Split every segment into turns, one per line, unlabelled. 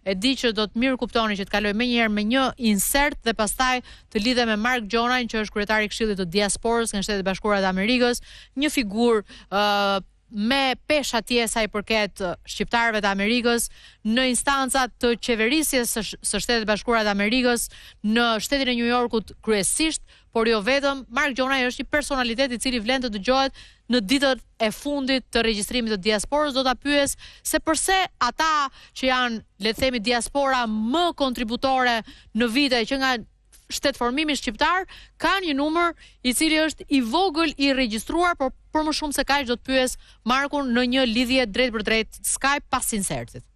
e di që do të mirë kuptoni që të kaloj menjëherë me një insert dhe pastaj të lidhem me Mark Gjonajn, që është kryetari i Këshillit të Diasporës nga Shtetet e Bashkuara të Amerikës, një figurë me pesh atje sa i përket shqiptarëve të Amerikës, në instancat të qeverisjes së Shtetet e Bashkuara të Amerikës, në shtetin e New Yorkut kryesisht, por jo vetëm. Mark Gjonajn është një personalitet i cili vlen të dëgjohet në ditët e fundit të regjistrimit të diasporës. Do ta pyes se përse ata që janë, le të themi, diaspora më kontributore në vite që nga shtetformimi shqiptar, kanë një numër i cili është i vogël i regjistruar, por për më shumë se kaq do të pyes Markun në një lidhje drejt për drejt Skype pas insertit.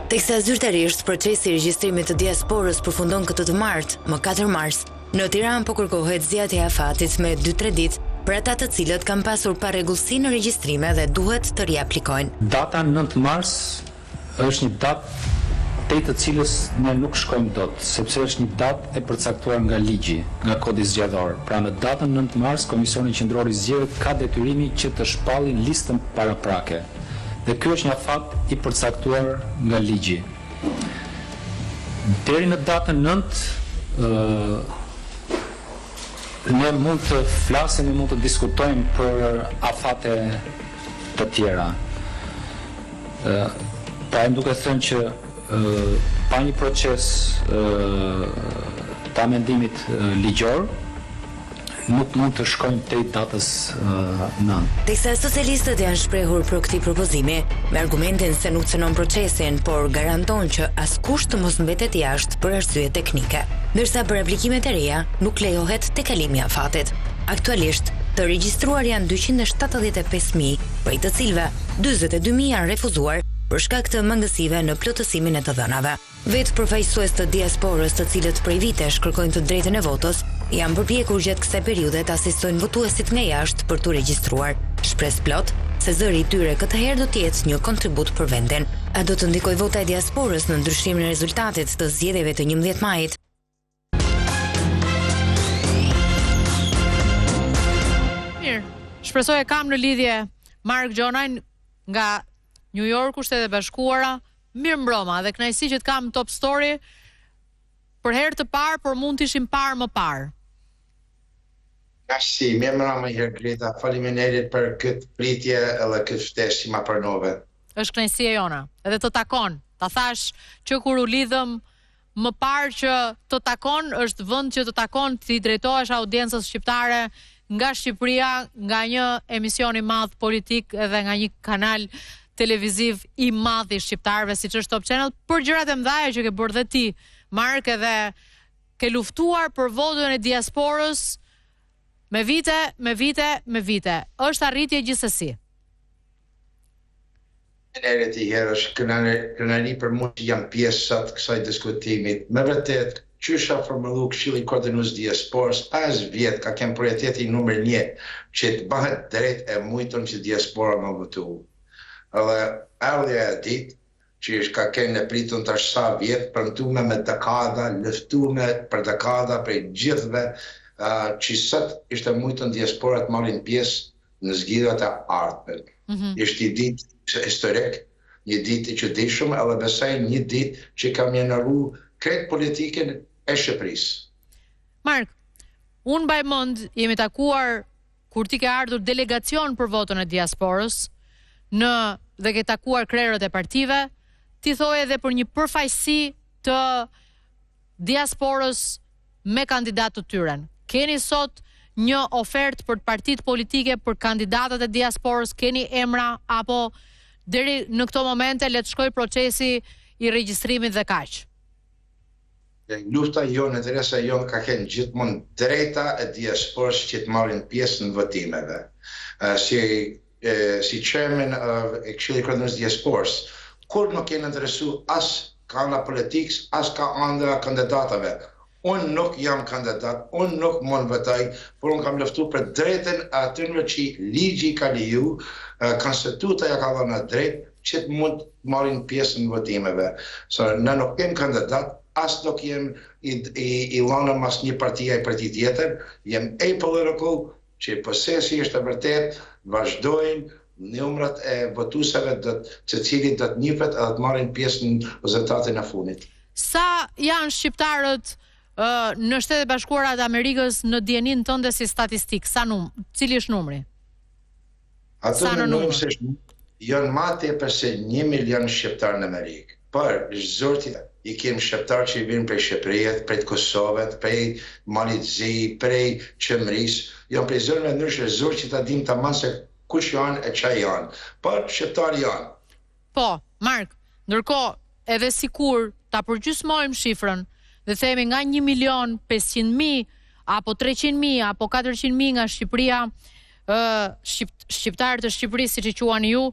Teksa zyrtarisht procesi i regjistrimit të diasporës përfundon këtë të martë, më 4 mars, në Tiranë po kërkohet zgjatja e afatit me 2-3 ditë për ata të cilët kanë pasur parregullsi në regjistrime dhe duhet të riaplikojnë.
Data 9 mars është një datë te të cilës ne nuk shkojmë dot, sepse është një datë e përcaktuar nga ligji, nga kodi zgjedhor. Pra në datën 9 mars Komisioni Qendror i Zgjedhjeve ka detyrimin që të shpallë listën paraprake. Dhe ky është një afat i përcaktuar nga ligji. Deri në datën 9 ne mund të flasim, mund të diskutojmë për afate të tjera. Pra më duket thënë që pa një proces të amendimit ligjor, nuk mund të shkojmë tej datës 9.
Teksa socialistët janë shprehur për këtij propozimi me argumentin se nuk cënon procesin, por garanton që askush të mos mbetet jashtë për arsye teknike, ndërsa për aplikimet e reja nuk lejohet tekalimi i afatit. Aktualisht të regjistruar janë 275.000, prej të cilëve 42.000 janë refuzuar për shkak të mangësive në plotësimin e të dhënave. Vetë përfaqësues të diasporës, të cilët prej vitesh kërkojnë të drejtën e votës, janë përpjekur gjatë kësaj periudhe të asistojnë votuesit nga jashtë për të regjistruar. Shpresë plot se zëri i tyre këtë herë do të jetë një kontribut për vendin. A do të ndikojë vota e diasporës në ndryshimin e rezultatit të zgjedhjeve të 11 majit?
Mirë, shpresoj e kam në lidhje Mark Gjonajn nga New Yorku, Shtetet e Bashkuara. Mirë mbroma dhe kënaqësi që të kam Top Story për herë të parë, por mund të ishim parë më parë.
Kënaqësi, mirë mbroma herë Greta. Faleminderit për këtë pritje edhe këtë ftesë që ma pranove.
Është kënaqësia jona. Edhe të takon. Ta thash që kur u lidhëm më parë që të takon, është vend që të takon të i drejtohesh audiencës shqiptare nga Shqipëria, nga një emision i madh politik edhe nga një kanal televiziv i madh i shqiptarëve siç është Top Channel, për gjërat e mëdha që ke bërë dhe ti, Mark, edhe ke luftuar për votën e diasporës me vite. Është arritje gjithsesi.
Faleminderit i herë, është kënaqësi për mua që jam pjesë sot kësaj diskutimit. Me vërtet, qysha formullu Këshilli Koordinues Diasporës 5 vjet ka kem prioriteti numër 1 që të bëhet drejt e mujton që diaspora më votu. Edhe ardhja e ditë që ka kenë në pritën të sa vjetë, premtume me dekada, luftume për dekada për gjithve, që sot ishte mujtën diaspora të marrin pjesë në zgjidhjet e ardhmen. Ishte një ditë historik, një ditë i çuditshme, edhe besoj një ditë që ka mjenaru kretë politikën e Shqipërisë.
Mark, unë mbaj mend, jemi takuar kur ti ke ardhur delegacion për votën e diasporës, dhe ke takuar krerët e partive, ti thoje edhe për një përfaqësi të diasporës me kandidatë të tyre. Keni sot një ofertë për partitë politike për kandidatët e diasporës, keni emra, apo deri në këto momente le të shkojë procesi i regjistrimit dhe kaq?
Lufta jonë, interesa jonë ka qenë gjithmonë drejta e diasporës që të marrin pjesë në votimeve. Si chairman e Këshillit Koordinues Diasporës, kur nuk jenë interesu as ka nga politikës, as ka anda kandidatave. Unë nuk jam kandidat, unë nuk mund votoj, por unë kam luftu për drejtën atyre që ligji ka leju, konstituta ja ka dhënë drejt që të mund të marrin pjesë në votimeve. Ne nuk jem kandidat, as nuk jem i lënë mas një partia e parti tjetër, jem apolitical, që procesi është e vërtet, vazhdojnë numrat e votuesave të cilit do të njihet edhe të marrin pjesë në rezultatin e fundit.
Sa janë shqiptarët në Shtetet e Bashkuara të Amerikës në dijenin tënde si statistik? Cili është numri?
Ato mendojmë se janë më tepër se 1 milion shqiptarë në Amerikë. Por zoti i kemi shqiptarë që i vinë prej Shqipërisë, prej Kosovës, prej Malizit, prej Qëmrisë, janë prej zonave ndryshe, zoti ta dinë tamam se kush janë e çfarë janë. Por shqiptarë janë.
Po, Mark, ndërkohë edhe sikur ta përgjysmojmë shifrën dhe themi nga 1.500.000 apo 300.000 apo 400.000 nga Shqipëria, shqiptarët e Shqipërisë siç i quani ju,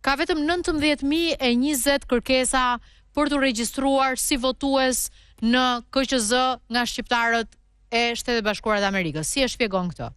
ka vetëm 19.020 kërkesa për të regjistruar si votues në KQZ nga shqiptarët e Shtetet Bashkuara të Amerikës. Si e shpjegon këtë?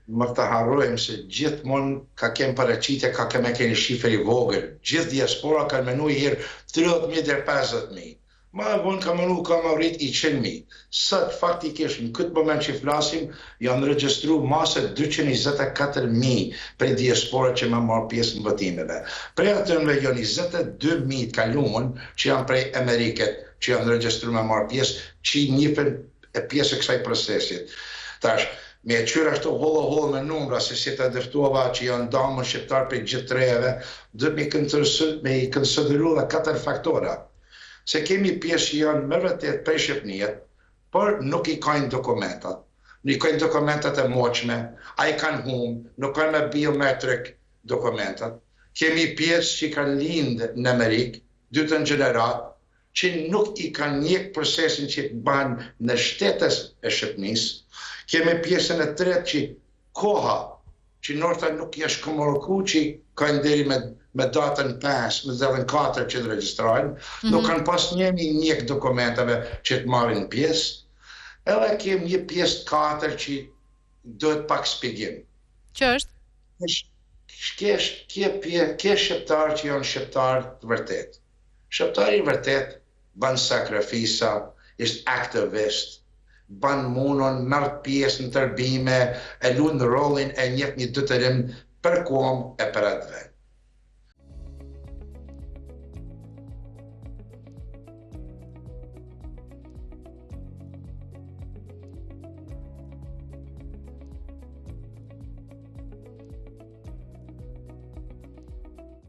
Më të harrojmë se gjithmonë ka kem paraqitje, ka kem e keni shifër i vogël. Gjithë diaspora kanë menu i herë 30.000 deri 50.000. Ma vonë ka menu ka më rrit i 100.000. Sot faktikisht në këtë moment që flasim, janë regjistru masë 224.000 prej diaspora që më marrë pjesë në votimeve. Prej atënve janë 22.000 kaluan që janë prej Ameriket, që janë regjistru me marrë pjesë, që njihen e pjesë e kësaj procesit. Tash, me qyra ashtu hollo me numra, se si të dëftuava që janë damën shqiptar për gjithë trejeve, dhe me i konsideru dhe 4 faktora. Se kemi pjesë që janë më vërtet prej Shqipënisë, por nuk i kanë dokumentat. Nuk i kanë dokumentat e moqme, a i kanë humbë, nuk kanë me biometrik dokumentat. Kemi pjesë që kanë lindë në Amerikë, dytën gjenerat, që nuk i kanë njek procesin që banë në shtetës e Shqipënisë. Kemi pjesën e tretë që koha, që nërta nuk jeshtë komoroku që kanë deri me datën 5, me datën 4 që të registrojnë, nuk kanë pas njek dokumentave që të marrin pjesë, edhe kemi një pjesë 4 që duhet pak shpjegim.
Që është?
Ke shqiptarë që janë shqiptarë të vërtet. Shqiptari vërtet banë sakrifisa, është aktivist, banë munën, mërë pjesë në tërbime, e lunë rolin e njëp një dëtërim për kom e për atë vend.